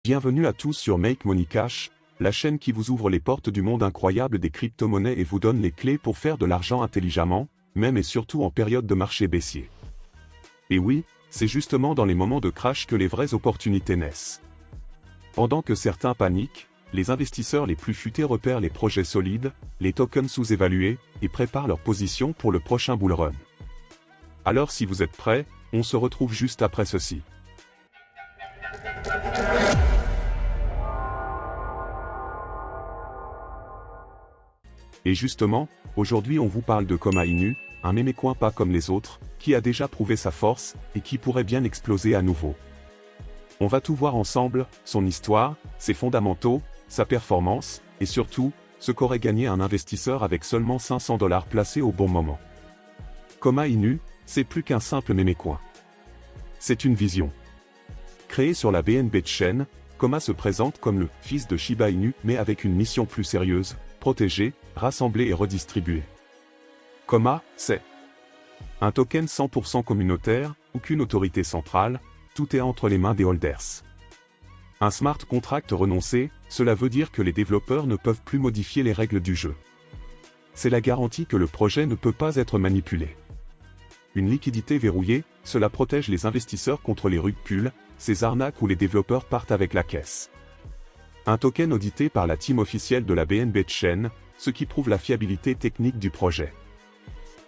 Bienvenue à tous sur Make Money Cash, la chaîne qui vous ouvre les portes du monde incroyable des crypto-monnaies et vous donne les clés pour faire de l'argent intelligemment, même et surtout en période de marché baissier. Et oui, c'est justement dans les moments de crash que les vraies opportunités naissent. Pendant que certains paniquent, les investisseurs les plus futés repèrent les projets solides, les tokens sous-évalués, et préparent leur position pour le prochain bull run. Alors si vous êtes prêts, on se retrouve juste après ceci. Et justement, aujourd'hui on vous parle de Koma Inu, un mémécoin pas comme les autres, qui a déjà prouvé sa force, et qui pourrait bien exploser à nouveau. On va tout voir ensemble, son histoire, ses fondamentaux, sa performance, et surtout, ce qu'aurait gagné un investisseur avec seulement 500 $ placés au bon moment. Koma Inu, c'est plus qu'un simple mémécoin. C'est une vision. Créé sur la BNB Chain, Koma se présente comme le « fils de Shiba Inu » mais avec une mission plus sérieuse, protéger, rassembler et redistribuer. Koma, c'est un token 100% communautaire, aucune autorité centrale, tout est entre les mains des holders. Un smart contract renoncé, cela veut dire que les développeurs ne peuvent plus modifier les règles du jeu. C'est la garantie que le projet ne peut pas être manipulé. Une liquidité verrouillée, cela protège les investisseurs contre les rug pulls, ces arnaques où les développeurs partent avec la caisse. Un token audité par la team officielle de la BNB Chain, ce qui prouve la fiabilité technique du projet.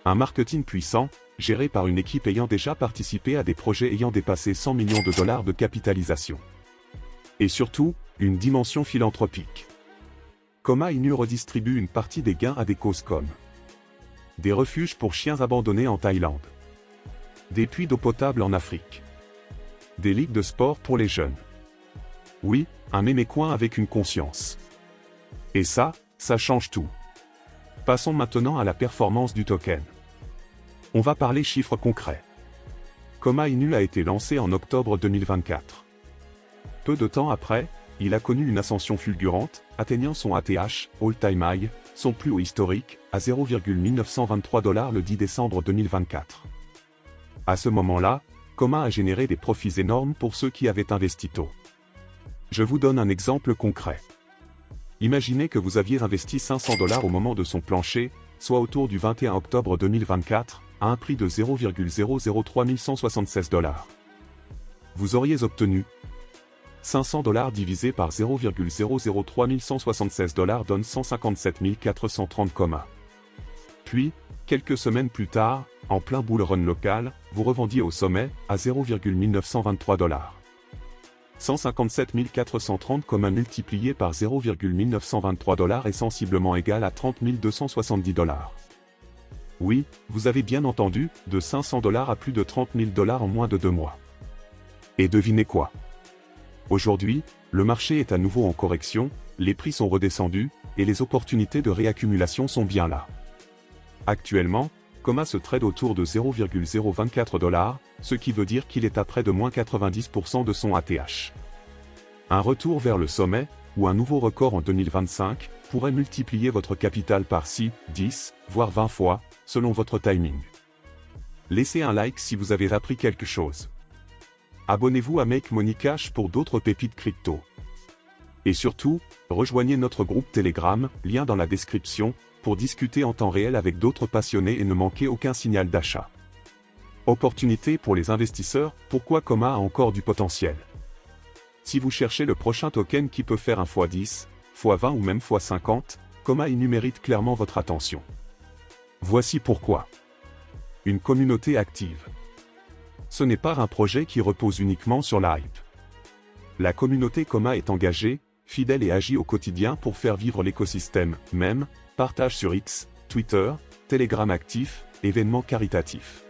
Un marketing puissant, géré par une équipe ayant déjà participé à des projets ayant dépassé 100 millions $ de capitalisation. Et surtout, une dimension philanthropique. Koma Inu redistribue une partie des gains à des causes comme des refuges pour chiens abandonnés en Thaïlande, des puits d'eau potable en Afrique, des ligues de sport pour les jeunes. Oui, un mémécoin avec une conscience. Et ça change tout. Passons maintenant à la performance du token. On va parler chiffres concrets. Koma Inu a été lancé en octobre 2024. Peu de temps après, il a connu une ascension fulgurante, atteignant son ATH, all-time high, son plus haut historique, à 0,1923 $ le 10 décembre 2024. À ce moment-là, Koma a généré des profits énormes pour ceux qui avaient investi tôt. Je vous donne un exemple concret. Imaginez que vous aviez investi 500 $ au moment de son plancher, soit autour du 21 octobre 2024, à un prix de 0,003176 $. Vous auriez obtenu 500 $ divisé par 0,003176 $ donne 157 430 Koma. Puis, quelques semaines plus tard, en plein bull run local, vous revendiez au sommet, à 0,1923 $. 157 430 Koma multiplié par 0,1923 $ est sensiblement égal à 30 270 $. Oui, vous avez bien entendu, de 500 $ à plus de 30 000 $ en moins de 2 mois. Et devinez quoi? Aujourd'hui, le marché est à nouveau en correction, les prix sont redescendus, et les opportunités de réaccumulation sont bien là. Actuellement, Koma se trade autour de 0,024 $, ce qui veut dire qu'il est à près de moins 90% de son ATH. Un retour vers le sommet, ou un nouveau record en 2025, pourrait multiplier votre capital par 6, 10, voire 20 fois, selon votre timing. Laissez un like si vous avez appris quelque chose. Abonnez-vous à Make Money Cash pour d'autres pépites crypto. Et surtout, rejoignez notre groupe Telegram, lien dans la description, pour discuter en temps réel avec d'autres passionnés et ne manquer aucun signal d'achat. Opportunité pour les investisseurs, pourquoi Koma a encore du potentiel? Si vous cherchez le prochain token qui peut faire un x10, x20 ou même x50, Koma Inu mérite clairement votre attention. Voici pourquoi. Une communauté active. Ce n'est pas un projet qui repose uniquement sur la hype. La communauté Koma est engagée, fidèle et agit au quotidien pour faire vivre l'écosystème, même, partage sur X, Twitter, Telegram actif, événements caritatifs.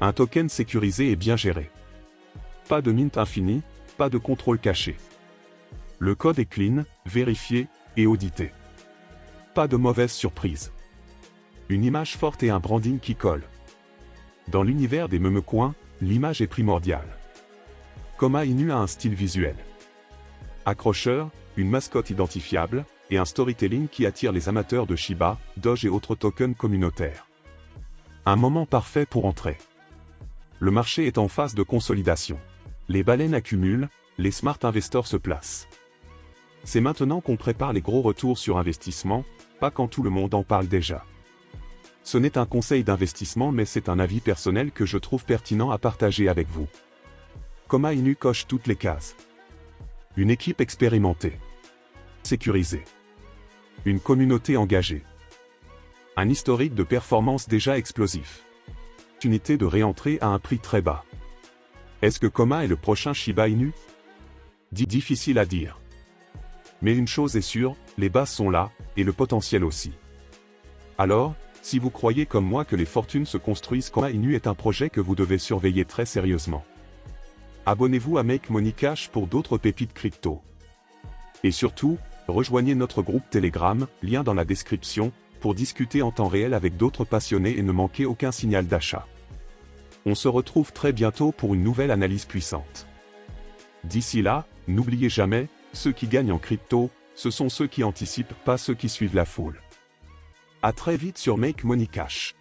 Un token sécurisé et bien géré. Pas de mint infini, pas de contrôle caché. Le code est clean, vérifié et audité. Pas de mauvaise surprise. Une image forte et un branding qui colle. Dans l'univers des mémécoins, l'image est primordiale. Koma Inu a un style visuel accrocheur, une mascotte identifiable, et un storytelling qui attire les amateurs de Shiba, Doge et autres tokens communautaires. Un moment parfait pour entrer. Le marché est en phase de consolidation. Les baleines accumulent, les smart investors se placent. C'est maintenant qu'on prépare les gros retours sur investissement, pas quand tout le monde en parle déjà. Ce n'est un conseil d'investissement mais c'est un avis personnel que je trouve pertinent à partager avec vous. Coma Inu coche toutes les cases. Une équipe expérimentée. Sécurisée. Une communauté engagée. Un historique de performance déjà explosif. Unité de réentrée à un prix très bas. Est-ce que Coma est le prochain Shiba Inu? Difficile à dire. Mais une chose est sûre, les bases sont là, et le potentiel aussi. Alors, si vous croyez comme moi que les fortunes se construisent, Coma Inu est un projet que vous devez surveiller très sérieusement. Abonnez-vous à Make Money Cash pour d'autres pépites crypto. Et surtout, rejoignez notre groupe Telegram, lien dans la description, pour discuter en temps réel avec d'autres passionnés et ne manquer aucun signal d'achat. On se retrouve très bientôt pour une nouvelle analyse puissante. D'ici là, n'oubliez jamais, ceux qui gagnent en crypto, ce sont ceux qui anticipent, pas ceux qui suivent la foule. À très vite sur Make Money Cash.